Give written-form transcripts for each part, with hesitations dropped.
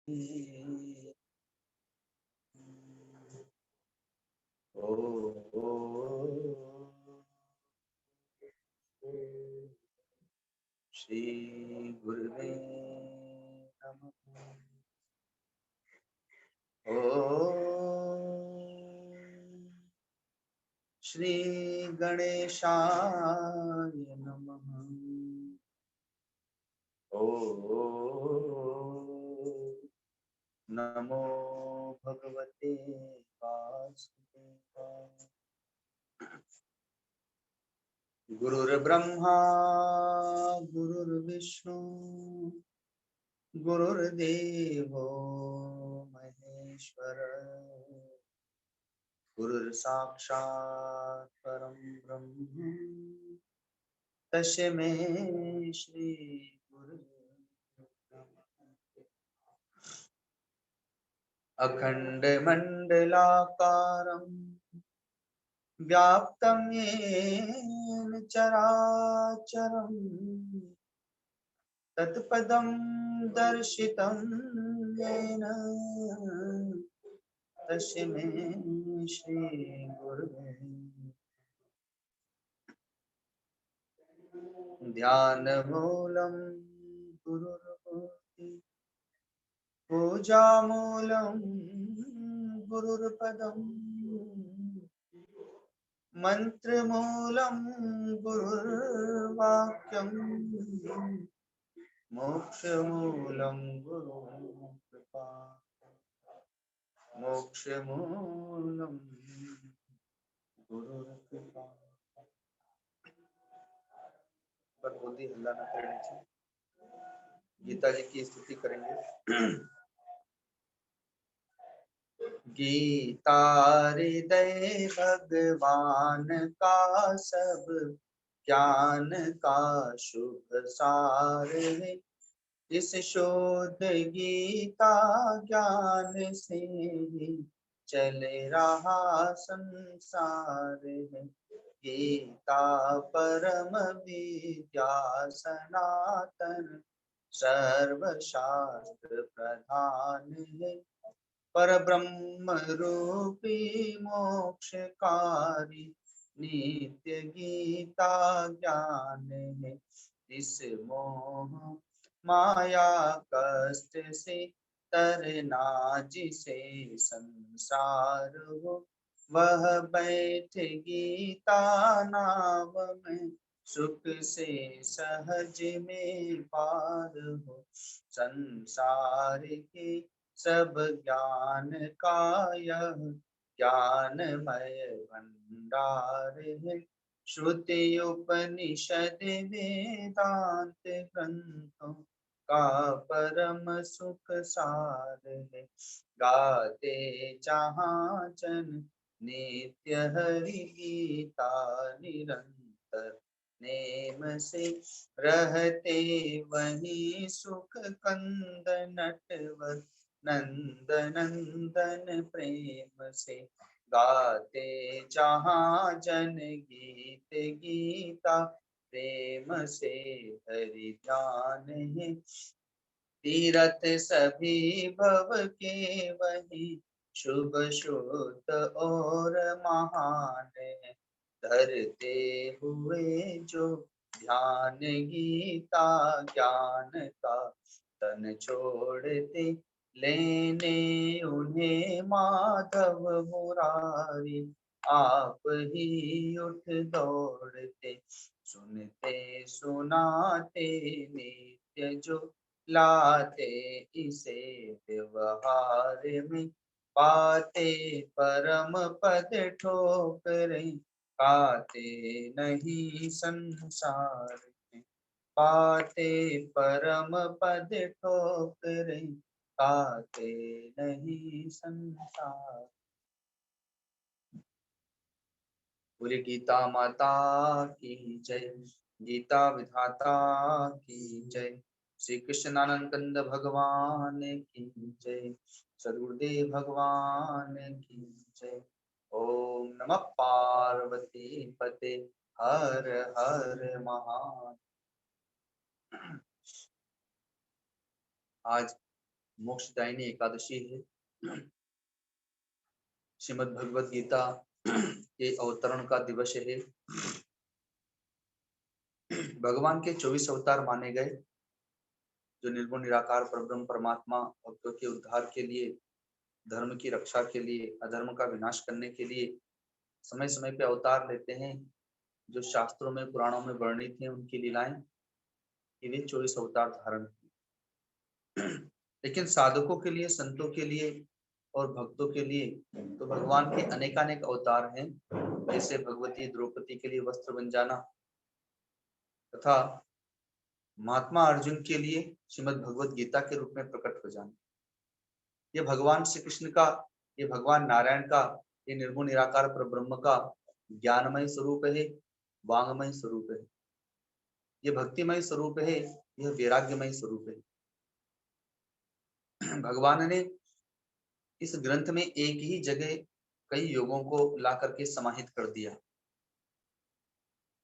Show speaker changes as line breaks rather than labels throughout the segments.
ओ श्री गुरुवे नमः। श्री गणेशाय नमः। नमो भगवते वासुदेवाय। गुरुर्ब्रह्मा गुरुर्विष्णु गुरुर्देवो महेश्वर, गुरुर्साक्षात् परं ब्रह्म तस्मै श्री गुरुवे नमः। अखण्डमण्डलाकारं व्याप्तं येन चराचरं तत्पदं दर्शितं येन तस्मै श्री गुरुवे। ध्यानमूलं गुरुर्भूति पूजामूलं गुरुर्पदम् मन्त्रमूलं गुरुर्वाक्यम् मोक्षमूलं गुरुर्कृपा। मोक्षमूलं गुरुर्कृपा। पर बुद्धि हल्ला न करनी चाहिए। गीता जी की स्तुति करेंगे। गीता हृदय भगवान का सब ज्ञान का शुभ सार है। इस शोध गीता ज्ञान से ही चल रहा संसार है। गीता परम विद्या सनातन सर्वशास्त्र प्रधान है। पर ब्रह्म रूपी मोक्षकारी नित्य गीता ज्ञान है। इस मोह माया कष्ट से तरना जिसे संसार हो, वह बैठ गीता नाम में सुख से सहज में पार हो। संसार के सब ज्ञान का यह ज्ञानमय भंडार है। श्रुति उपनिषद वेदांत ग्रंथों का परम सुख सार है। गाते जहाँ जन नित्य हरि गीता निरंतर नेम से रहते वही सुख कंद नटवर नंद नंदन प्रेम से। गाते जहाँ जन गीत गीता प्रेम से हरि ध्यान है। तीरथ सभी भव के वही शुभ शुद्ध और महान है। धरते हुए जो ध्यान गीता ज्ञान का तन छोड़ते लेने उन्हें माधव मुरारी आप ही उठ दौड़ते। सुनते सुनाते नित्य जो लाते इसे व्यवहार में पाते परम पद ठोकरे पाते नहीं संसार में। पाते परम पद ठोकरे पाते नहीं संसार। बोले गीता माता की जय। गीता विधाता की जय। श्री कृष्णानंद कंद भगवान की जय। सदगुरुदेव भगवान की जय। ओम नमः पार्वती पते हर हर महादेव। आज मोक्षदायिनी एकादशी है। श्रीमद् भगवद गीता के अवतरण का दिवस है। भगवान के 24 अवतार माने गए, जो निर्गुण निराकार परब्रह्म परमात्मा भक्तों के उद्धार के लिए, धर्म की रक्षा के लिए, अधर्म का विनाश करने के लिए समय समय पे अवतार लेते हैं। जो शास्त्रों में पुराणों में वर्णित हैं उनकी लीलाएं, वे 24 अवतार धारण किए। लेकिन साधकों के लिए, संतों के लिए और भक्तों के लिए तो भगवान के अनेकानेक अवतार हैं। जैसे भगवती द्रौपदी के लिए वस्त्र बन जाना, तथा महात्मा अर्जुन के लिए श्रीमद् भगवद गीता के रूप में प्रकट हो जाना। ये भगवान श्री कृष्ण का, ये भगवान नारायण का, ये निर्गुण निराकार परब्रह्म का ज्ञानमय स्वरूप है, वांगमय स्वरूप है, ये भक्तिमय स्वरूप है, यह वैराग्यमय स्वरूप है। भगवान ने इस ग्रंथ में एक ही जगह कई योगों को ला करके समाहित कर दिया।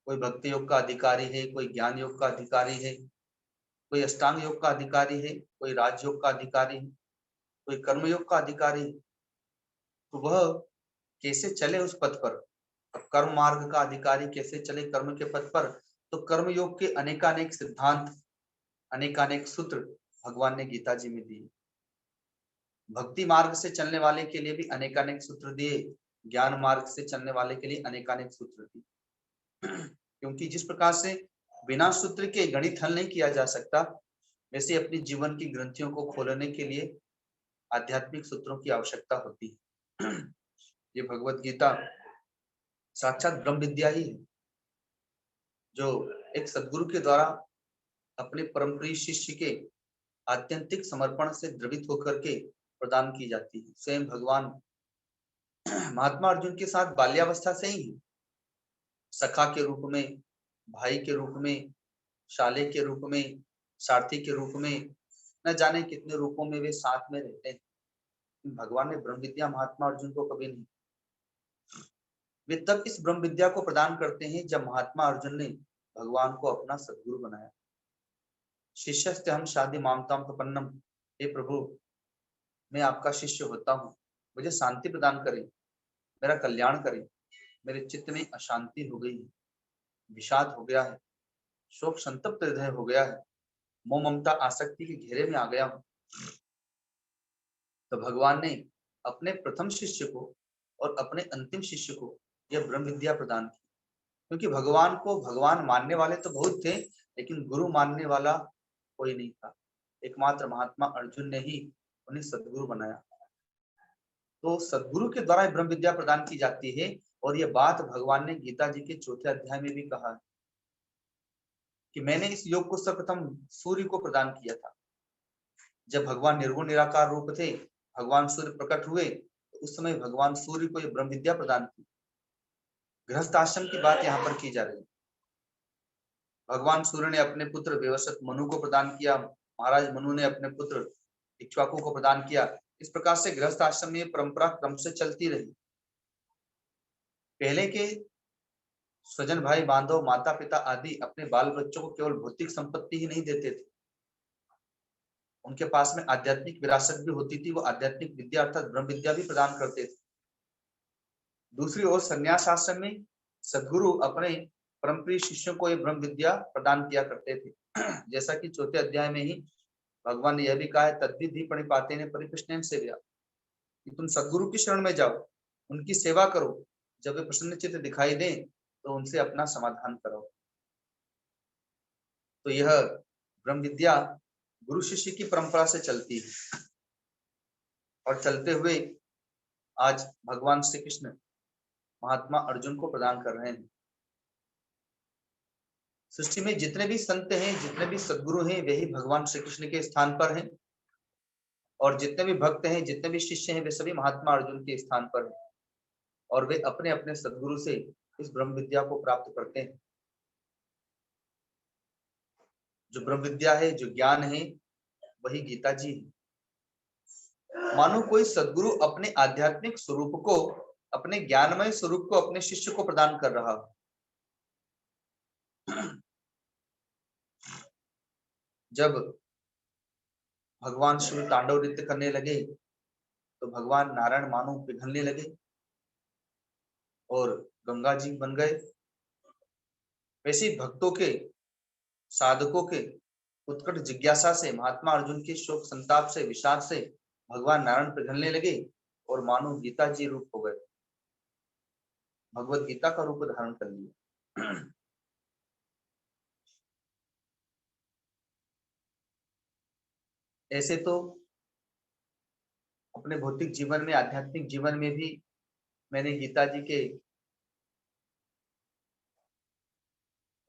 कोई भक्ति योग का अधिकारी है, कोई ज्ञान योग का अधिकारी है, कोई अष्टांग योग का अधिकारी है, कोई राजयोग का अधिकारी है, कोई कर्मयोग का अधिकारी है। तो वह कैसे चले उस पथ पर? अब कर्म मार्ग का अधिकारी कैसे चले कर्म के पथ पर? तो कर्म योग के अनेकानेक सिद्धांत, अनेकानेक सूत्र भगवान ने गीता जी में दिए। भक्ति मार्ग से चलने वाले के लिए भी अनेकानेक सूत्र दिए, ज्ञान मार्ग से चलने वाले के लिए अनेकानेक सूत्र दिए। क्योंकि जिस प्रकार से बिना सूत्र के गणित हल नहीं किया जा सकता, वैसे अपनी जीवन की ग्रंथियों को खोलने के लिए आध्यात्मिक सूत्रों की आवश्यकता होती है। ये भगवत गीता साक्षात ब्रह्म विद्या ही है, जो एक सदगुरु के द्वारा अपने परम प्रिय शिष्य के आत्यंतिक समर्पण से द्रवित होकर के प्रदान की जाती है। स्वयं भगवान महात्मा अर्जुन के साथ बाल्यावस्था से ही सखा के रूप में, भाई के रूप में, शाले के रूप में, सारथी के रूप में, न जाने कितने रूपों में वे साथ में रहते हैं। भगवान ने ब्रह्म विद्या महात्मा अर्जुन को कभी नहीं, वे तब इस ब्रह्म विद्या को प्रदान करते हैं जब महात्मा अर्जुन ने भगवान को अपना सद्गुरु बनाया। शिष्यस्ते हम शादी मामताम प्रपन्नम, हे प्रभु मैं आपका शिष्य होता हूँ, मुझे शांति प्रदान करें, मेरा कल्याण करें। मेरे चित्त में अशांति हो गई है, विषाद हो गया है, शोक संतप्त हृदय हो गया है, मोह ममता आसक्ति के घेरे में आ गया हूँ। तो भगवान ने अपने प्रथम शिष्य को और अपने अंतिम शिष्य को यह ब्रह्म विद्या प्रदान की। क्योंकि भगवान को भगवान मानने वाले तो बहुत थे, लेकिन गुरु मानने वाला कोई नहीं था। एकमात्र महात्मा अर्जुन ने ही उन्हें सद्गुरु बनाया। तो सद्गुरु के द्वारा ब्रह्म विद्या प्रदान की जाती है। और यह बात भगवान ने गीता जी के 4थे अध्याय में भी कहा है कि मैंने इस योग को सर्वप्रथम सूर्य को प्रदान किया था। जब भगवान निर्गुण निराकार रूप थे, भगवान सूर्य प्रकट हुए, तो उस समय भगवान सूर्य को यह ब्रह्म विद्या प्रदान की। गृहस्थ आश्रम की बात यहाँ पर की जा रही है। भगवान सूर्य ने अपने पुत्र व्यवसत मनु को प्रदान किया, महाराज मनु ने अपने पुत्र इक्ष्वाकु को प्रदान किया। इस प्रकार से गृहस्थ आश्रम में परंपरा क्रम से चलती रही। पहले के स्वजन भाई बांधव माता पिता आदि अपने बाल बच्चों को केवल भौतिक संपत्ति ही नहीं देते थे, उनके पास में आध्यात्मिक विरासत भी होती थी। वो आध्यात्मिक विद्या अर्थात ब्रह्म विद्या भी प्रदान करते थे। दूसरी ओर संन्यास आश्रम में सदगुरु अपने परम प्रिय शिष्यों को ये ब्रह्म विद्या प्रदान किया करते थे। जैसा कि 4थे अध्याय में ही भगवान ने यह भी कहा है, तद्विधि प्रणिपाते ने परिकृष्णेन सेव्या, कि तुम सदगुरु की शरण में जाओ, उनकी सेवा करो, जब वे प्रसन्न चित्त दिखाई दें तो उनसे अपना समाधान करो। तो यह ब्रह्म विद्या गुरु शिष्य की परंपरा से चलती है और चलते हुए आज भगवान श्री कृष्ण महात्मा अर्जुन को प्रदान कर रहे हैं। सृष्टि में जितने भी संत हैं, जितने भी सद्गुरु हैं, वही भगवान श्री कृष्ण के स्थान पर हैं। और जितने भी भक्त हैं, जितने भी शिष्य हैं, वे सभी महात्मा अर्जुन के स्थान पर हैं। और वे अपने अपने सद्गुरु से इस ब्रह्म विद्या को प्राप्त करते हैं। जो ब्रह्म विद्या है, जो ज्ञान है, वही गीता जी है। मानो कोई सद्गुरु अपने आध्यात्मिक स्वरूप को, अपने ज्ञानमय स्वरूप को अपने शिष्य को प्रदान कर रहा हो। जब भगवान शिव तांडव नृत्य करने लगे तो भगवान नारायण मानो पिघलने लगे और गंगा जी बन गए। वैसे ही भक्तों के, साधकों के उत्कट जिज्ञासा से, महात्मा अर्जुन के शोक संताप से, विषाद से भगवान नारायण पिघलने लगे और मानो गीता जी रूप हो गए, भगवत गीता का रूप धारण कर लिया। ऐसे तो अपने भौतिक जीवन में, आध्यात्मिक जीवन में भी मैंने गीता जी के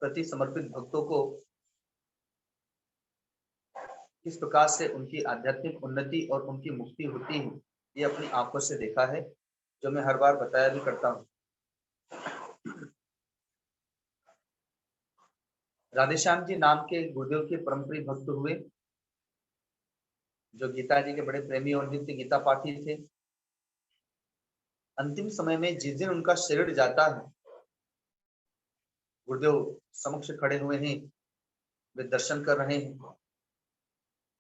प्रति समर्पित भक्तों को किस प्रकार से उनकी आध्यात्मिक उन्नति और उनकी मुक्ति होती है, ये अपनी आंखों से देखा है, जो मैं हर बार बताया भी करता हूँ। राधेश्याम जी नाम के गुरुदेव के परम प्रिय भक्त हुए, जो गीता जी के बड़े प्रेमी और नित्य गीता पाठी थे। अंतिम समय में जिस दिन उनका शरीर जाता है, गुरुदेव समक्ष खड़े हुए हैं, वे दर्शन कर रहे हैं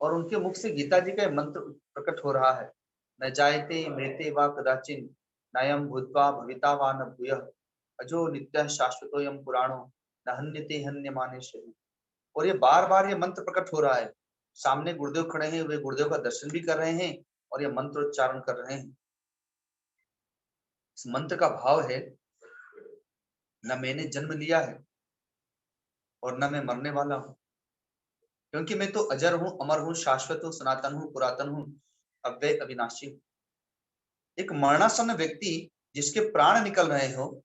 और उनके मुख से गीता जी का मंत्र प्रकट हो रहा है, न जायते मृते वा कदाचिन नायम भूत्वा भविता वा न भूयः अजो नित्यः शाश्वतोयम पुराणो न हन्यते हन्यमाने शरीर। और ये बार बार ये मंत्र प्रकट हो रहा है, सामने गुरुदेव खड़े हैं, वे गुरुदेव का दर्शन भी कर रहे हैं और ये मंत्र उच्चारण कर रहे हैं। इस मंत्र का भाव है, न मैंने जन्म लिया है और न मैं मरने वाला हूं, क्योंकि मैं तो अजर हूं, अमर हूं, शाश्वत हूं, सनातन हूं, पुरातन हूं, अव्यय अविनाशी हूं। एक मरणासन्न व्यक्ति जिसके प्राण निकल रहे हो,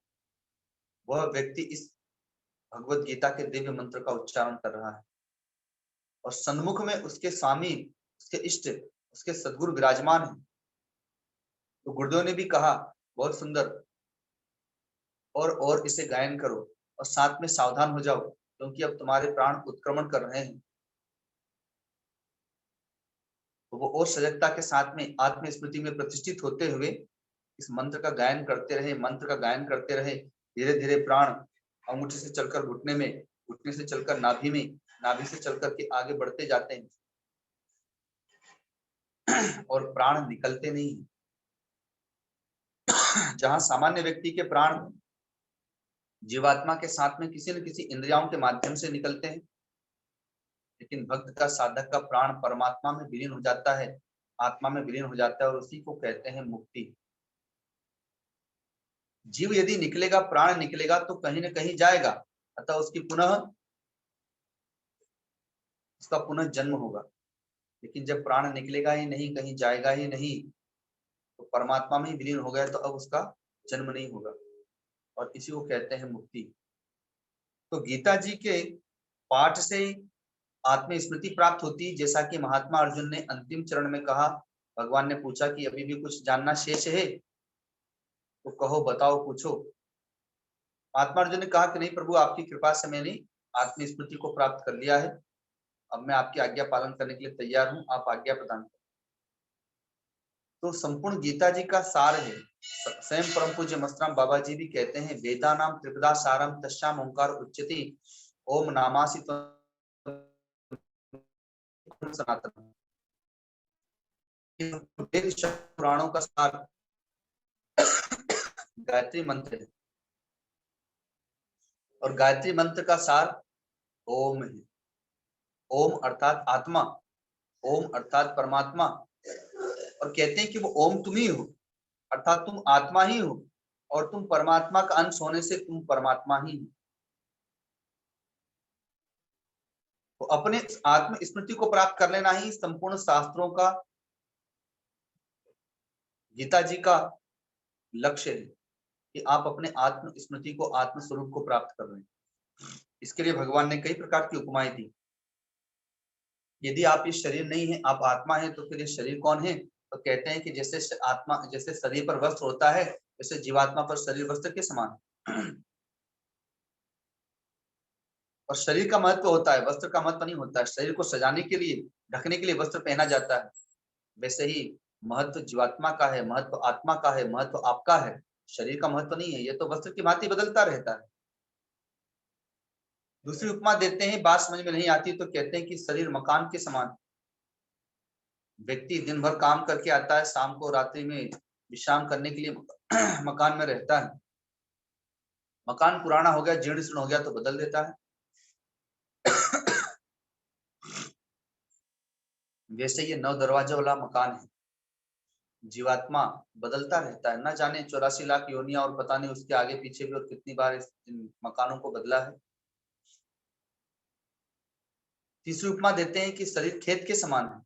वह व्यक्ति इस भगवत गीता के दिव्य मंत्र का उच्चारण कर रहा है और सन्मुख में उसके स्वामी, उसके इष्ट, उसके सद्गुरु विराजमान है। तो गुरुदेव ने भी कहा, बहुत सुंदर, और इसे गायन करो और साथ में सावधान हो जाओ, क्योंकि अब तुम्हारे प्राण उत्क्रमण कर रहे हैं। तो वो और सजगता के साथ में आत्म स्मृति में प्रतिष्ठित होते हुए इस मंत्र का गायन करते रहे, मंत्र का गायन करते रहे। धीरे धीरे प्राण अंगूठे से चलकर घुटने में, घुटने से चलकर नाभि में, नाभि से चलकर के आगे बढ़ते जाते हैं और प्राण निकलते नहीं। जहां सामान्य व्यक्ति के प्राण जीवात्मा के साथ में किसी न किसी इंद्रियों के माध्यम से निकलते हैं, लेकिन भक्त का, साधक का प्राण परमात्मा में विलीन हो जाता है, आत्मा में विलीन हो जाता है और उसी को कहते हैं मुक्ति। जीव यदि निकलेगा, प्राण निकलेगा तो कहीं न कहीं जाएगा, अतः उसका पुनः जन्म होगा। लेकिन जब प्राण निकलेगा ही नहीं, कहीं जाएगा ही नहीं, तो परमात्मा में ही विलीन हो गया, तो अब उसका जन्म नहीं होगा और इसी को कहते हैं मुक्ति। तो गीता जी के पाठ से आत्म स्मृति प्राप्त होती, जैसा कि महात्मा अर्जुन ने अंतिम चरण में कहा। भगवान ने पूछा कि अभी भी कुछ जानना शेष है, तो कहो, बताओ, पूछो। महात्मा अर्जुन ने कहा कि नहीं प्रभु, आपकी कृपा से मैंने आत्म स्मृति को प्राप्त कर लिया है, अब मैं आपकी आज्ञा पालन करने के लिए तैयार हूं, आप आज्ञा प्रदान करें। तो संपूर्ण गीता जी का सार है। स्वयं परम पूज्य मस्तराम बाबा जी भी कहते हैं, वेदा नाम त्रिपदा सारम तस्याम ओंकार उच्यति ओम नामासि सनातन। वेद पुराणों का सार गायत्री मंत्र है और गायत्री मंत्र का सार ओम है। ओम अर्थात आत्मा, ओम अर्थात परमात्मा, और कहते हैं कि वो ओम तुम ही हो, अर्थात तुम आत्मा ही हो और तुम परमात्मा का अंश होने से तुम परमात्मा ही हो। तो अपने आत्म स्मृति को प्राप्त कर लेना ही संपूर्ण शास्त्रों का, गीता जी का लक्ष्य है कि आप अपने आत्म स्मृति को, आत्म स्वरूप को प्राप्त कर लें। इसके लिए भगवान ने कई प्रकार की उपमाएं दी। यदि आप इस शरीर नहीं है, आप आत्मा है, तो फिर ये शरीर कौन है? तो कहते हैं कि जैसे आत्मा, जैसे शरीर पर वस्त्र होता है, वैसे जीवात्मा पर शरीर वस्त्र के समान है। और शरीर का महत्व होता है, वस्त्र का महत्व नहीं होता है। शरीर को सजाने के लिए, ढकने के लिए वस्त्र पहना जाता है, वैसे ही महत्व जीवात्मा का है, महत्व आत्मा का है, महत्व आपका है, शरीर का महत्व नहीं है। ये तो वस्त्र की भांति बदलता रहता है। दूसरी उपमा देते हैं, बात समझ में नहीं आती तो कहते हैं कि शरीर मकान के समान, व्यक्ति दिन भर काम करके आता है, शाम को रात्रि में विश्राम करने के लिए मकान में रहता है। मकान पुराना हो गया, जीर्ण शीर्ण हो गया तो बदल देता है। वैसे ये 9 दरवाजे वाला मकान है। जीवात्मा बदलता रहता है, न जाने 84 लाख योनियां और पता नहीं उसके आगे पीछे भी और कितनी बार इन मकानों को बदला है। तीसरी उपमा देते हैं कि शरीर खेत के समान है।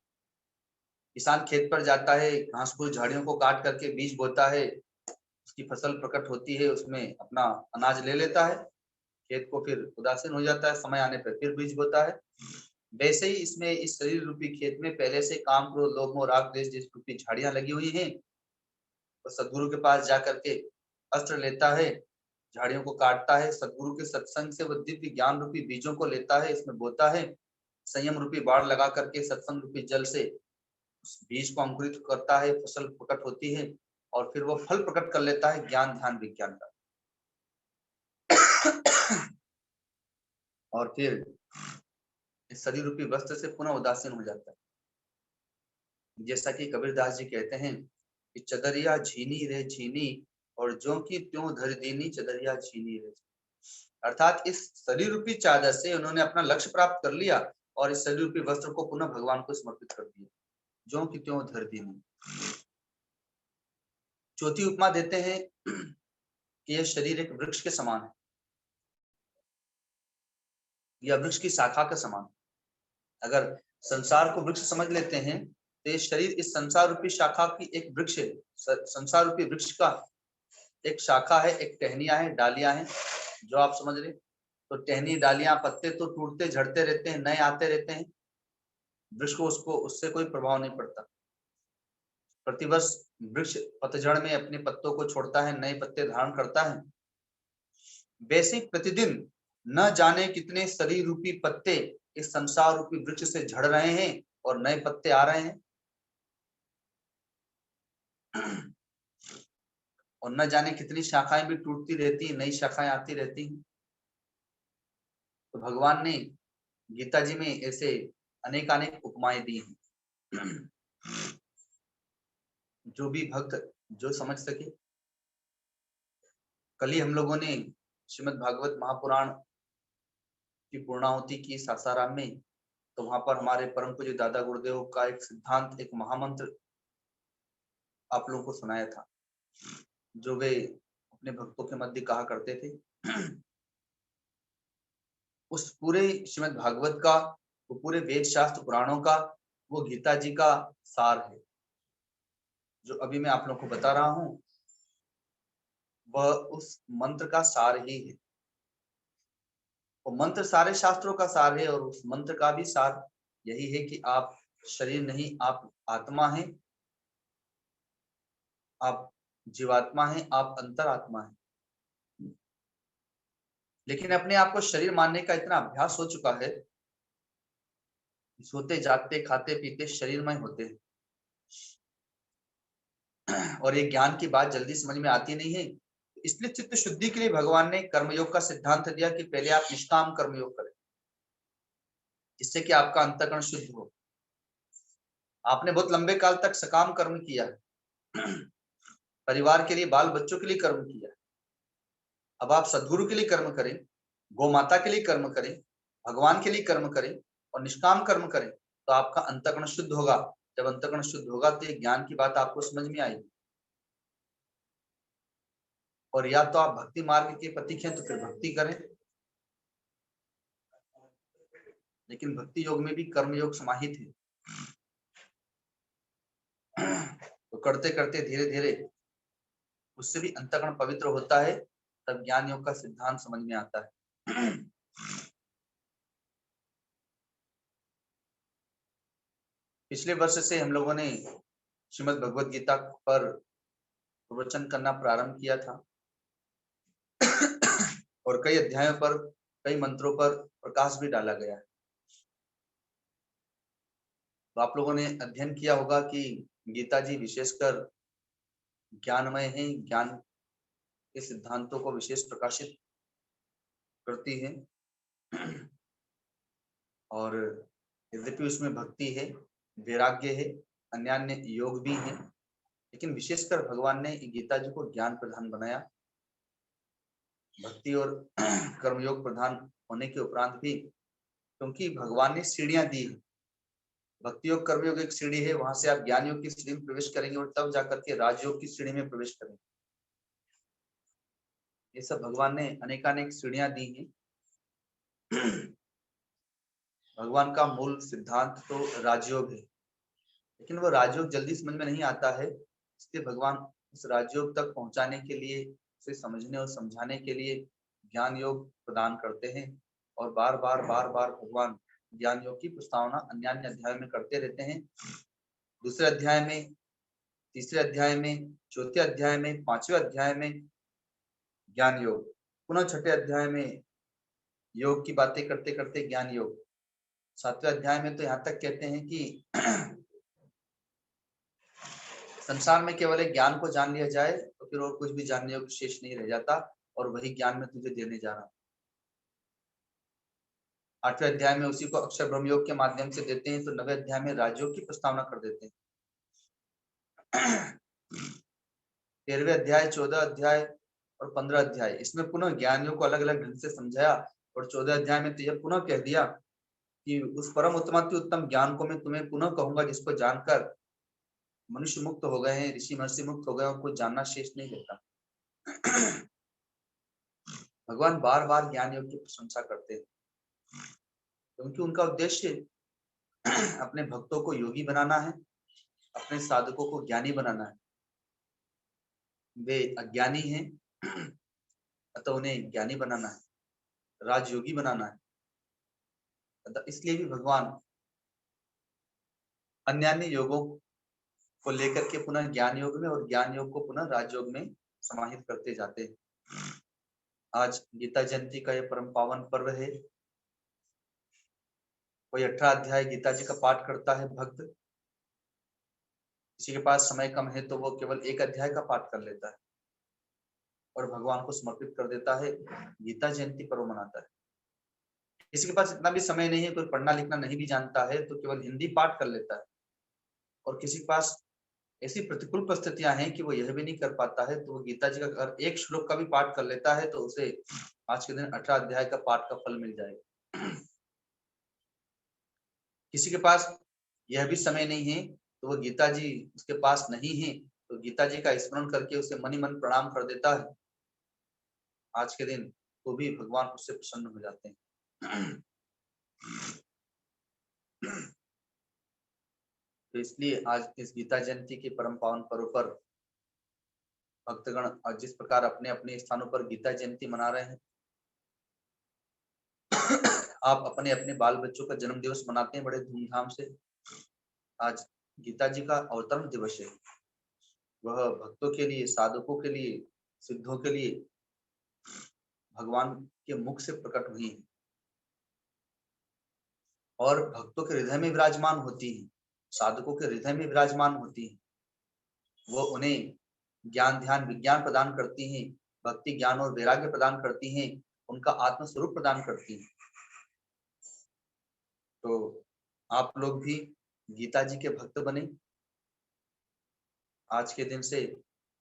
किसान खेत पर जाता है, घास फूस झाड़ियों को काट करके बीज बोता है, उसकी फसल प्रकट होती है, उसमें अपना अनाज ले लेता है, खेत को फिर उदासीन हो जाता है, समय आने पर फिर बीज बोता है। वैसे ही इसमें इस शरीर रूपी खेत में पहले से काम, क्रोध, लोभ, मोह, राग, द्वेष जिस रूपी झाड़ियां लगी हुई हैं, तो सदगुरु के पास जाकर के अस्त्र लेता है, झाड़ियों को काटता है, सदगुरु के सत्संग से वो दिव्य ज्ञान रूपी बीजों को लेता है, इसमें बोता है, संयम रूपी बाढ़ लगा करके सत्संग रूपी जल से उस बीज को अंकुरित करता है, फसल प्रकट होती है और फिर वो फल प्रकट कर लेता है ज्ञान, ध्यान, विज्ञान का। और फिर इस शरीर रूपी वस्त्र से पुनः उदासीन हो जाता है। जैसा कि कबीरदास जी कहते हैं कि चदरिया झीनी रे झीनी और ज्यों की त्यों धर दीनी चदरिया झीनी रे। अर्थात इस शरीर रूपी चादर से उन्होंने अपना लक्ष्य प्राप्त कर लिया और इस शरीर रूपी वस्त्र को पुनः भगवान को समर्पित कर दिया, ज्यों की त्यों धर दीनी। चौथी उपमा देते हैं कि यह शरीर एक वृक्ष के समान है, या वृक्ष की शाखा के समान। अगर संसार को वृक्ष समझ लेते हैं तो ये शरीर इस संसार रूपी शाखा की एक वृक्ष है। संसार रूपी वृक्ष का एक शाखा है, एक टहनियां है, डालियां हैं, जो आप समझ रहे। तो टहनी, डालियां, पत्ते तो टूटते झड़ते रहते हैं, नए आते रहते हैं, वृक्ष को उससे कोई प्रभाव नहीं पड़ता। प्रतिवर्ष वृक्ष पतझड़ में अपने पत्तों को छोड़ता है, नए पत्ते धारण करता है। वैसे प्रतिदिन न जाने कितने शरीर रूपी पत्ते इस संसार रूपी वृक्ष से झड़ रहे हैं और नए पत्ते आ रहे हैं, और न जाने कितनी शाखाएं भी टूटती रहती हैं, नई शाखाएं आती रहती हैं। तो भगवान ने गीता जी में ऐसे अनेकानेक उपमाएं दी हैं, जो भी भक्त जो समझ सके। कल ही हम लोगों ने श्रीमद् भागवत महापुराण की पूर्णाहुति की सासाराम में, तो वहां पर हमारे परम पूज्य दादा गुरुदेव का एक सिद्धांत, एक महामंत्र आप लोगों को सुनाया था, जो वे अपने भक्तों के मध्य कहा करते थे। उस पूरे श्रीमद् भागवत का, वो पूरे वेद शास्त्र पुराणों का, वो गीता जी का सार है। जो अभी मैं आप लोगों को बता रहा हूं वह उस मंत्र का सार ही है। वो मंत्र सारे शास्त्रों का सार है और उस मंत्र का भी सार यही है कि आप शरीर नहीं, आप आत्मा हैं, आप जीवात्मा हैं, आप अंतरात्मा हैं। लेकिन अपने आप को शरीर मानने का इतना अभ्यास हो चुका है, सोते जागते खाते पीते शरीरमय होते हैं, और ये ज्ञान की बात जल्दी समझ में आती नहीं है। इसलिए चित्त शुद्धि के लिए भगवान ने कर्मयोग का सिद्धांत दिया कि पहले आप निष्काम कर्मयोग करें, जिससे कि आपका अंतःकरण शुद्ध हो। आपने बहुत लंबे काल तक सकाम कर्म किया है, परिवार के लिए, बाल बच्चों के लिए कर्म किया। अब आप सदगुरु के लिए कर्म करें, गौ माता के लिए कर्म करें, भगवान के लिए कर्म करें और निष्काम कर्म करें, तो आपका अंतःकरण शुद्ध होगा। जब अंतःकरण शुद्ध होगा तो ये ज्ञान की बात आपको समझ में आएगी। और या तो आप भक्ति मार्ग के पथिक हैं तो फिर भक्ति करें, लेकिन भक्ति योग में भी कर्म योग समाहित है। तो करते करते धीरे धीरे उससे भी अंतःकरण पवित्र होता है, तब ज्ञान योग का सिद्धांत समझ में आता है। पिछले वर्ष से हम लोगों ने श्रीमद् भगवद गीता पर प्रवचन करना प्रारंभ किया था और कई अध्यायों पर, कई मंत्रों पर प्रकाश भी डाला गया है। तो आप लोगों ने अध्ययन किया होगा कि गीता जी विशेषकर ज्ञानमय है, ज्ञान के सिद्धांतों को विशेष प्रकाशित करती है। और यद्यपि उसमें भक्ति है, वैराग्य है, अन्य योग भी हैं, लेकिन विशेषकर भगवान ने गीता जी को ज्ञान प्रधान बनाया। भक्ति और कर्मयोग प्रधान होने के उपरांत भी, क्योंकि भगवान ने सीढ़ियां दी है। भक्ति योग कर्मयोग एक सीढ़ी है, वहां से आप ज्ञान योग की सीढ़ी में प्रवेश करेंगे और तब जाकर के राजयोग की सीढ़ी में प्रवेश करेंगे। ये सब भगवान ने अनेकानेक सीढ़ियां दी हैं। भगवान का मूल सिद्धांत तो राजयोग है, लेकिन वो राजयोग जल्दी समझ में नहीं आता है, इसलिए भगवान उस राजयोग तक पहुंचाने के लिए, उसे समझने और समझाने के लिए ज्ञान योग प्रदान करते हैं। और बार बार भगवान ज्ञान योग की प्रस्तावना अन्य अध्याय में करते रहते हैं। दूसरे अध्याय में, तीसरे अध्याय में, चौथे अध्याय में, पांचवें अध्याय में ज्ञान योग, पुनः छठे अध्याय में योग की बातें करते करते ज्ञान योग, सातवें अध्याय में तो यहाँ तक कहते हैं कि संसार में केवल एक ज्ञान को जान लिया जाए तो फिर और कुछ भी जानने योग्य शेष नहीं रह जाता, और वही ज्ञान में तुझे देने जा रहा। आठवें अध्याय में उसी को अक्षर ब्रह्म योग के माध्यम से देते हैं, तो नवे अध्याय में राजयोग की प्रस्तावना कर देते हैं। 13वें अध्याय, 14 अध्याय और 15 अध्याय, इसमें पुनः ज्ञान योग को अलग अलग ढंग से समझाया। और 14 अध्याय में तो यह पुनः कह दिया कि उस परम उत्तम ज्ञान को मैं तुम्हें पुनः कहूंगा, जिसको जानकर मनुष्य मुक्त हो गए हैं, ऋषि महर्षि मुक्त हो गए, और कुछ जानना शेष नहीं रहता। भगवान बार बार ज्ञान योग की प्रशंसा करते हैं, क्योंकि उनका उद्देश्य अपने भक्तों को योगी बनाना है, अपने साधकों को ज्ञानी बनाना है। वे अज्ञानी हैं, अतः उन्हें ज्ञानी बनाना है, राजयोगी बनाना है। अतः इसलिए भी भगवान अन्य योगों को लेकर के पुनः ज्ञान योग में और ज्ञान योग को पुनः राजयोग में समाहित करते जाते हैं। आज गीता जयंती का यह परम पावन पर्व है। कोई 18 अध्याय गीता जी का पाठ करता है भक्त, किसी के पास समय कम है तो वो केवल एक अध्याय का पाठ कर लेता है और भगवान को समर्पित कर देता है, गीता जयंती पर्व मनाता है। किसी के पास इतना भी समय नहीं है, कोई पढ़ना लिखना नहीं भी जानता है, तो केवल हिंदी पाठ कर लेता है। और किसी के पास ऐसी प्रतिकूल परिस्थितियां हैं कि वो यह भी नहीं कर पाता है, तो वो गीता जी का अगर एक श्लोक का भी पाठ कर लेता है तो उसे आज के दिन 18 अध्याय का पाठ का फल मिल जाएगा। किसी के पास यह भी समय नहीं है, तो वो गीता जी उसके पास नहीं है, तो गीता जी का स्मरण करके उसे मन ही मन प्रणाम कर देता है आज के दिन, तो भी भगवान उससे प्रसन्न हो जाते हैं। तो इसलिए आज इस गीता जयंती के परम पावन पर्व पर भक्तगण जिस प्रकार अपने अपने स्थानों पर गीता जयंती मना रहे हैं, आप अपने अपने बाल बच्चों का जन्म दिवस मनाते हैं बड़े धूमधाम से। आज गीता जी का अवतरण दिवस है, वह भक्तों के लिए, साधकों के लिए, सिद्धों के लिए भगवान के मुख से प्रकट हुई है और भक्तों के हृदय में विराजमान होती है, साधकों के हृदय में विराजमान होती है। वो उन्हें ज्ञान ध्यान विज्ञान प्रदान करती हैं, भक्ति ज्ञान और वैराग्य प्रदान करती हैं, उनका आत्म स्वरूप प्रदान करती हैं। तो आप लोग भी गीता जी के भक्त बने। आज के दिन से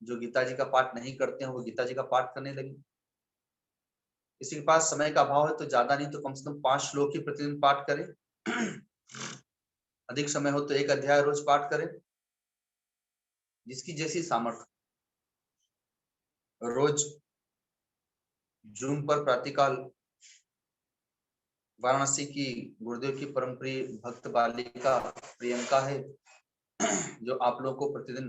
जो गीता जी का पाठ नहीं करते हैं वो गीता जी का पाठ करने लगे। किसी के पास समय का अभाव है तो ज्यादा नहीं तो कम से कम 5 श्लोक ही प्रतिदिन पाठ करें। अधिक समय हो तो एक अध्याय रोज पाठ करें, जिसकी जैसी सामर्थ्य। रोज जूम पर प्रातःकाल वाराणसी की गुरुदेव की परम प्रिय भक्त बालिका प्रियंका है, जो आप लोगों को प्रतिदिन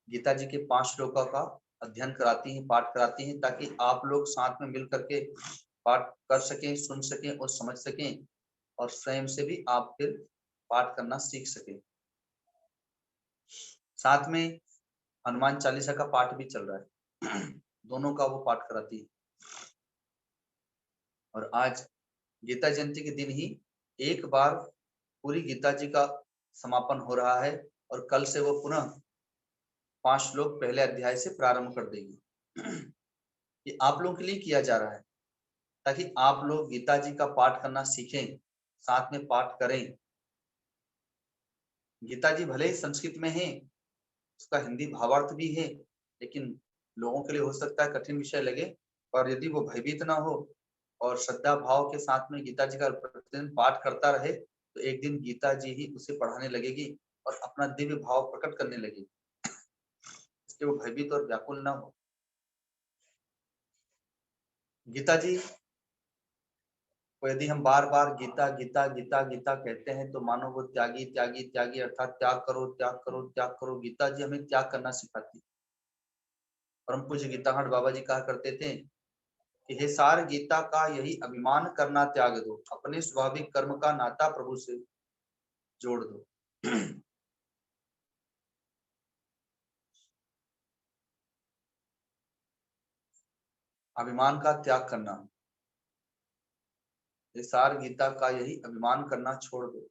गीता जी के 5 श्लोकों का अध्ययन कराती हैं, पाठ कराती हैं, ताकि आप लोग साथ में मिल करके पाठ कर सकें, सुन सकें और समझ सकें, और स्वयं से भी आप फिर पाठ करना सीख सकें। साथ में हनुमान चालीसा का पाठ भी चल रहा है। दोनों का वो पाठ कराती है। और आज गीता जयंती के दिन ही एक बार पूरी गीता जी का समापन हो रहा है, और कल से वो पुनः 5 श्लोक पहले अध्याय से प्रारंभ कर देगी। ये आप लोगों के लिए किया जा रहा है, ताकि आप लोग गीता जी का पाठ करना सीखें, साथ में पाठ करें, गीता जी भले ही संस्कृत में है, उसका हिंदी भावार्थ भी है, लेकिन लोगों के लिए हो सकता है कठिन विषय लगे। और यदि वो भयभीत ना हो और श्रद्धा भाव के साथ में गीता जी का प्रतिदिन पाठ करता रहे, तो एक दिन गीता जी ही उसे पढ़ाने लगेगी और अपना दिव्य भाव प्रकट करने लगेगी, इसलिए वो भयभीत और व्याकुल ना हो। गीता जी को यदि हम बार बार गीता गीता गीता गीता कहते हैं, तो मानो वो त्यागी त्यागी त्यागी, अर्थात त्याग करो त्याग करो त्याग करो। गीता जी हमें त्याग करना सिखाती। परम पूज्य गीताकांड बाबा जी कहा करते थे कि हे सार गीता का यही अभिमान करना त्याग दो, अपने स्वाभाविक कर्म का नाता प्रभु से जोड़ दो। अभिमान का त्याग करना, ये सार गीता का यही अभिमान करना छोड़ दो।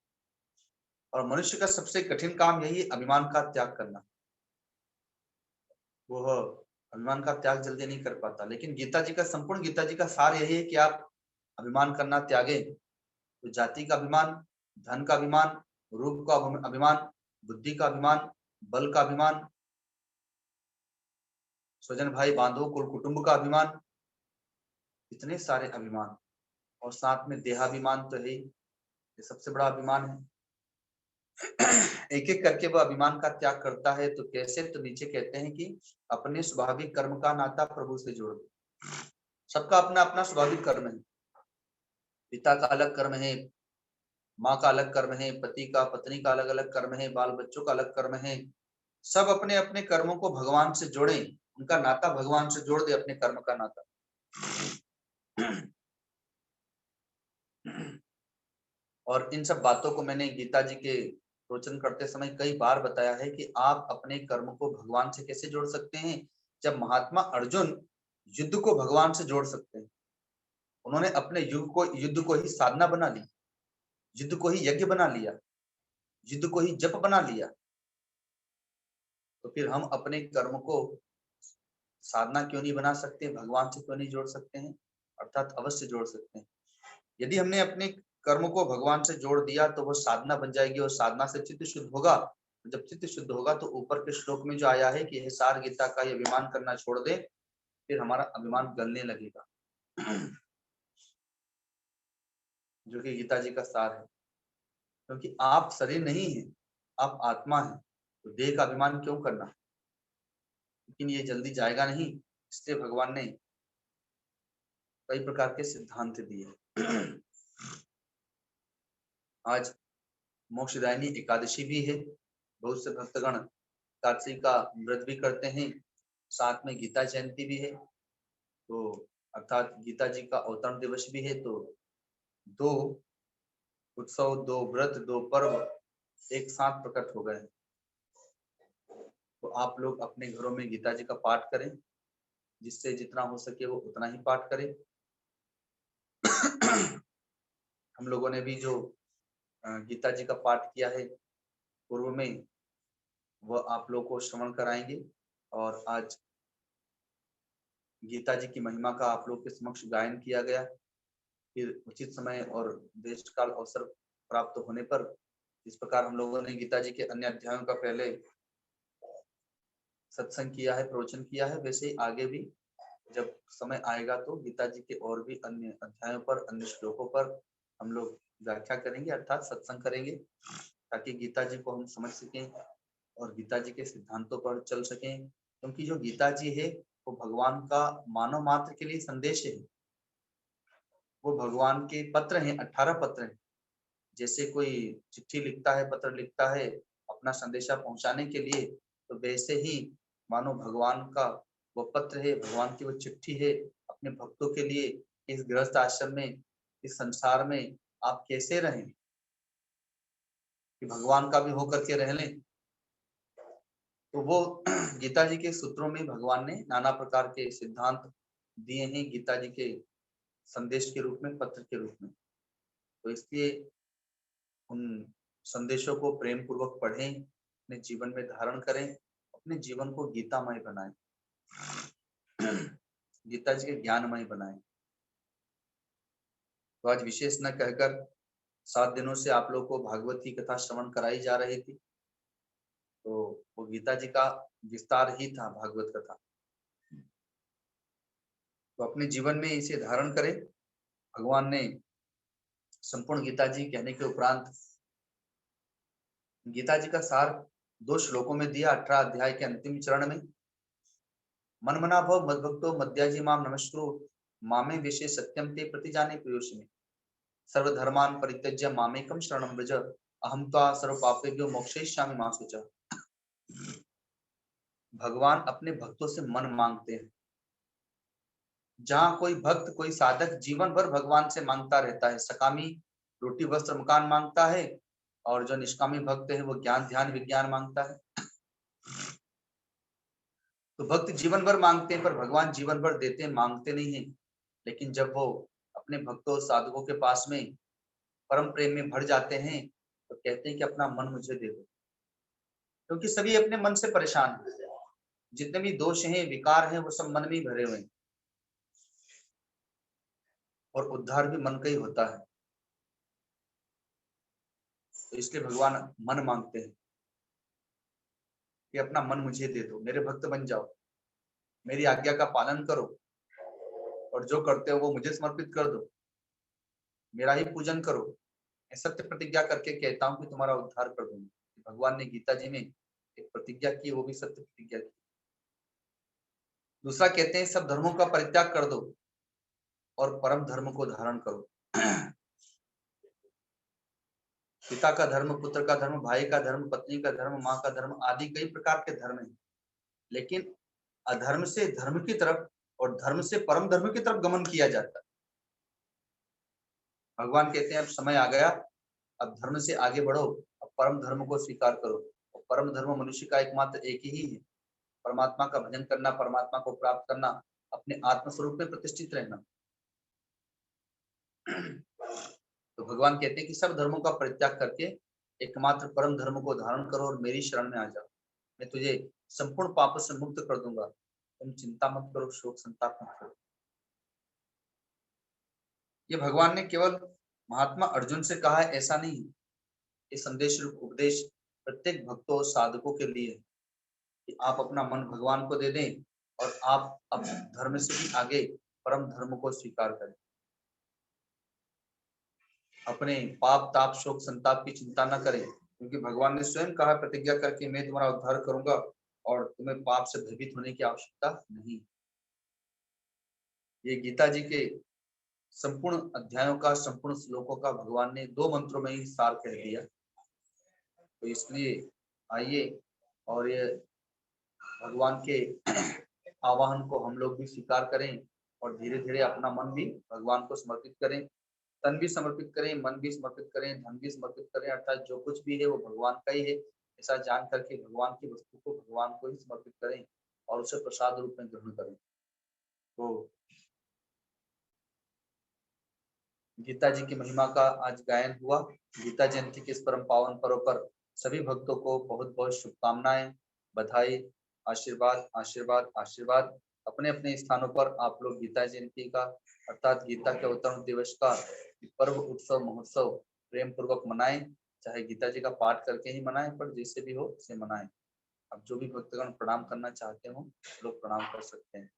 और मनुष्य का सबसे कठिन काम यही है, अभिमान का त्याग करना। वह अभिमान का त्याग जल्दी नहीं कर पाता, लेकिन गीता जी का संपूर्ण गीता जी का सार यही है कि आप अभिमान करना त्यागे। तो जाति का अभिमान, धन का अभिमान, रूप का अभिमान, बुद्धि का अभिमान, बल का अभिमान, स्वजन भाई बांधव कुल कुटुंब का अभिमान, इतने सारे अभिमान, और साथ में देहाभिमान तो है ही, ये सबसे बड़ा अभिमान है। एक एक करके वह अभिमान का त्याग करता है। तो कैसे? तो नीचे कहते हैं कि अपने स्वाभाविक कर्म का नाता प्रभु से जोड़ दो। सबका अपना अपना स्वाभाविक कर्म है। पिता का अलग कर्म है, माँ का अलग कर्म है, पति का पत्नी का अलग अलग कर्म है, बाल बच्चों का अलग कर्म है। सब अपने अपने कर्मों को भगवान से जोड़ें, उनका नाता भगवान से जोड़ दे, अपने कर्म का नाता। और इन सब बातों को मैंने गीता जी के प्रवचन करते समय कई बार बताया है कि आप अपने कर्म को भगवान से कैसे जोड़ सकते हैं। जब महात्मा अर्जुन युद्ध को भगवान से जोड़ सकते हैं, उन्होंने अपने युद्ध को ही साधना बना ली, युद्ध को ही यज्ञ बना लिया, युद्ध को ही जप बना लिया। तो फिर हम अपने कर्म को साधना क्यों नहीं बना सकते, भगवान से क्यों नहीं जोड़ सकते हैं? अर्थात अवश्य जोड़ सकते हैं। यदि हमने अपने कर्म को भगवान से जोड़ दिया तो वो साधना बन जाएगी, और साधना से चित्त शुद्ध होगा। जब चित्त शुद्ध होगा तो ऊपर के श्लोक में जो आया है कि हे सार गीता का ये अभिमान करना छोड़ दे, फिर हमारा अभिमान गलने लगेगा। जो कि गीता जी का सार है। क्योंकि आप शरीर नहीं है, आप आत्मा है, तो देह का अभिमान क्यों करना? लेकिन ये जल्दी जाएगा नहीं, इसलिए भगवान ने कई प्रकार के सिद्धांत दिए। आज मोक्षदायिनी एकादशी भी है। बहुत से भक्तगण एकादशी का व्रत भी करते हैं, साथ में गीता जयंती भी है। तो अर्थात गीता जी का अवतरण दिवस भी है। तो दो उत्सव, दो व्रत, दो पर्व एक साथ प्रकट हो गए। तो आप लोग अपने घरों में गीता जी का पाठ करें, जिससे जितना हो सके वो उतना ही पाठ करें। हम लोगों ने भी जो गीता जी का पाठ किया है पूर्व में, वह आप लोग को श्रवण कराएंगे। और आज गीता जी की महिमा का आप लोग के समक्ष गायन किया गया। फिर उचित समय और देश काल अवसर प्राप्त होने पर, इस प्रकार हम लोगों ने गीता जी के अन्य अध्यायों का पहले सत्संग किया है, प्रवचन किया है, वैसे ही आगे भी जब समय आएगा तो गीता जी के और भी अन्य अध्यायों पर, अन्य श्लोकों पर हम लोग व्याख्या करेंगे, अर्थात सत्संग करेंगे, ताकि गीता जी को हम समझ सकें और गीता जी के सिद्धांतों पर चल सकें। क्योंकि जो गीता जी है वो भगवान का मानव मात्र के लिए संदेश है। वो भगवान के पत्र हैं, 18 पत्र हैं। जैसे कोई चिट्ठी लिखता है, पत्र लिखता है अपना संदेशा पहुंचाने के लिए, तो वैसे ही मानो भगवान का वो पत्र है, भगवान की वो चिट्ठी है अपने भक्तों के लिए। इस गृहस्थ आश्रम में, इस संसार में आप कैसे रहें कि भगवान का भी होकर के रह लें। तो वो गीता जी के सूत्रों में भगवान ने नाना प्रकार के सिद्धांत दिए हैं, गीता जी के संदेश के रूप में, पत्र के रूप में। तो इसलिए उन संदेशों को प्रेम पूर्वक पढ़ें, अपने जीवन में धारण करें, अपने जीवन को गीतामय बनाएं, गीता जी के ज्ञानमय बनाएं। तो आज विशेष न कहकर 7 दिनों से आप लोग को भागवत की कथा श्रवण कराई जा रही थी। तो वो गीता जी का विस्तार ही था भागवत कथा। तो अपने जीवन में इसे धारण करें। भगवान ने संपूर्ण गीता जी कहने के उपरांत गीता जी का सार 2 श्लोकों में दिया। 18 अध्याय के अंतिम चरण में मनमना भव मद्भक्तो मद्याजी माम नमस्कुरु मामे विषे सत्यम ते प्रतिजाने प्रियोषिमे सर्वधर्मान परित्यज्य मामेकम शरणं व्रज अहम त्वा सर्व पापेभ्यो मोक्षयिष्यामि मा शुचः। भगवान अपने भक्तों से मन मांगते हैं। जहां कोई भक्त, कोई साधक जीवन भर भगवान से मांगता रहता है, सकामी रोटी वस्त्र मकान मांगता है, और जो निष्कामी भक्त है वो ज्ञान ध्यान विज्ञान मांगता है। तो भक्त जीवन भर मांगते हैं, पर भगवान जीवन भर देते हैं, मांगते नहीं है। लेकिन जब वो अपने भक्तों साधकों के पास में परम प्रेम में भर जाते हैं तो कहते हैं कि अपना मन मुझे दे दो, क्योंकि सभी अपने मन से परेशान हैं। जितने भी दोष हैं, विकार हैं, वो सब मन में ही भरे हुए हैं, और उद्धार भी मन का ही होता है। तो इसलिए भगवान मन मांगते हैं कि अपना मन मुझे दे दो, मेरे भक्त बन जाओ, मेरी आज्ञा का पालन करो, और जो करते हो वो मुझे समर्पित कर दो, मेरा ही पूजन करो। मैं सत्य प्रतिज्ञा करके कहता हूं कि तुम्हारा उद्धार कर दूंगा। भगवान ने गीता जी में एक प्रतिज्ञा की, वो भी सत्य प्रतिज्ञा की। दूसरा कहते हैं सब धर्मों का परित्याग कर दो और परम धर्म को धारण करो। पिता का धर्म, पुत्र का धर्म, भाई का धर्म, पत्नी का धर्म, माँ का धर्म आदि कई प्रकार के धर्म हैं, लेकिन अधर्म से धर्म की तरफ और धर्म से परम धर्म की तरफ गमन किया जाता है। भगवान कहते हैं अब समय आ गया, अब धर्म से आगे बढ़ो, अब परम धर्म को स्वीकार करो। और परम धर्म मनुष्य का एकमात्र एक ही है, परमात्मा का भजन करना, परमात्मा को प्राप्त करना, अपने आत्मस्वरूप में प्रतिष्ठित रहना। तो भगवान कहते हैं कि सब धर्मों का परित्याग करके एकमात्र परम धर्म को धारण करो और मेरी शरण में आ जाओ। मैं तुझे संपूर्ण पापों से मुक्त कर दूंगा, तुम चिंता मत करो, शोक संताप मत करो। ये भगवान ने केवल महात्मा अर्जुन से कहा है ऐसा नहीं, ये संदेश रूप उपदेश प्रत्येक भक्तों और साधकों के लिए है कि आप अपना मन भगवान को दे दें और आप अब धर्म से भी आगे परम धर्म को स्वीकार करें। अपने पाप ताप शोक संताप की चिंता न करें, क्योंकि भगवान ने स्वयं कहा प्रतिज्ञा करके मैं तुम्हारा उद्धार करूंगा और तुम्हें पाप से भयभीत होने की आवश्यकता नहीं। ये गीता जी के संपूर्ण अध्यायों का, संपूर्ण श्लोकों का भगवान ने 2 मंत्रों में ही सार कह दिया। तो इसलिए आइए और ये भगवान के आवाहन को हम लोग भी स्वीकार करें और धीरे धीरे अपना मन भी भगवान को समर्पित करें, तन भी समर्पित करें, मन भी समर्पित करें, धन भी समर्पित करें, अर्थात जो कुछ भी है वो भगवान का ही है, ऐसा जान करके भगवान की वस्तु को भगवान को ही समर्पित करें और उसे प्रसाद रूप में ग्रहण करें। तो गीता जी की महिमा का आज गायन हुआ। गीता जयंती के इस परम पावन पर्व पर सभी भक्तों को बहुत बहुत शुभकामनाएं, बधाई, आशीर्वाद आशीर्वाद आशीर्वाद। अपने अपने स्थानों पर आप लोग गीता जयंती का अर्थात गीता के अवतरण दिवस का पर्व, उत्सव, महोत्सव प्रेम पूर्वक मनाएं, चाहे गीता जी का पाठ करके ही मनाएं, पर जैसे भी हो उसे मनाएं। अब जो भी भक्तगण प्रणाम करना चाहते हो लोग प्रणाम कर सकते हैं।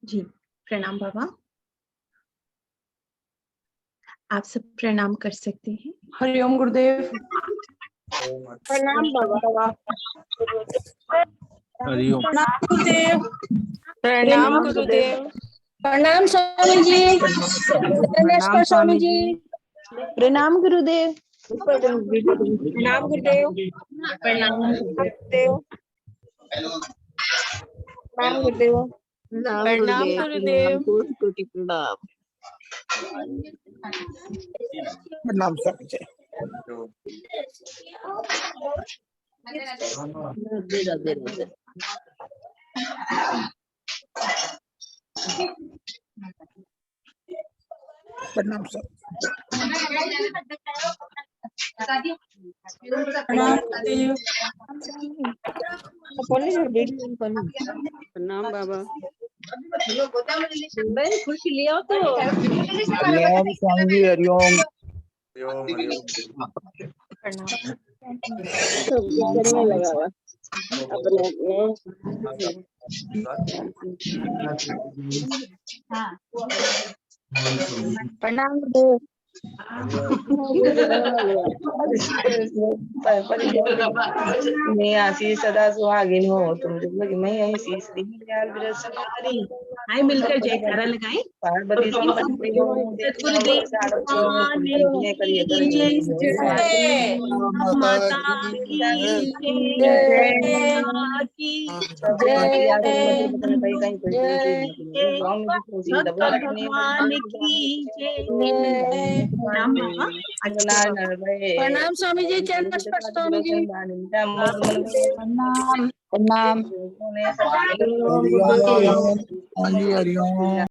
जी प्रणाम बाबा, आप सब प्रणाम कर सकते हैं।
हरिओम गुरुदेव।
प्रणाम बाबा।
हरिओम।
प्रणाम गुरुदेव।
प्रणाम गुरुदेव।
प्रणाम स्वामी जी। नमस्कार स्वामी जी।
प्रणाम गुरुदेव।
प्रणाम गुरुदेव।
प्रणाम
गुरुदेव। प्रणाम गुरुदेव।
प्रणाम गुरुदेव। कोटि प्रणाम।
प्रणाम स्वामी जी।
राधे राधे राधे।
प्रणाम सर।
प्रणाम बाबा। खुशी ले आओ तो।
हरिओम स्वामी जी। हरिओम।
हरिओम हरिओम।
प्रणाम।
सब करने लगा हुआ अपने अपने
प्रणाम गुरुदेव।
मैं आशीष सदा सुहागिन हो तुम जुगलगी मैं आशीष दीनदयाल विरसनारी
आए मिलकर जयकारा लगाएं।
पार्वती संपत्ति हो
सद्गुरुदेव भगवान की जय। माता की जय। माता की भगवान की जय। प्रणाम बाबा।
प्रणाम स्वामी जी, चरण स्पर्श स्वामी जी। प्रणाम प्रणाम।
हरिओम हरिओम।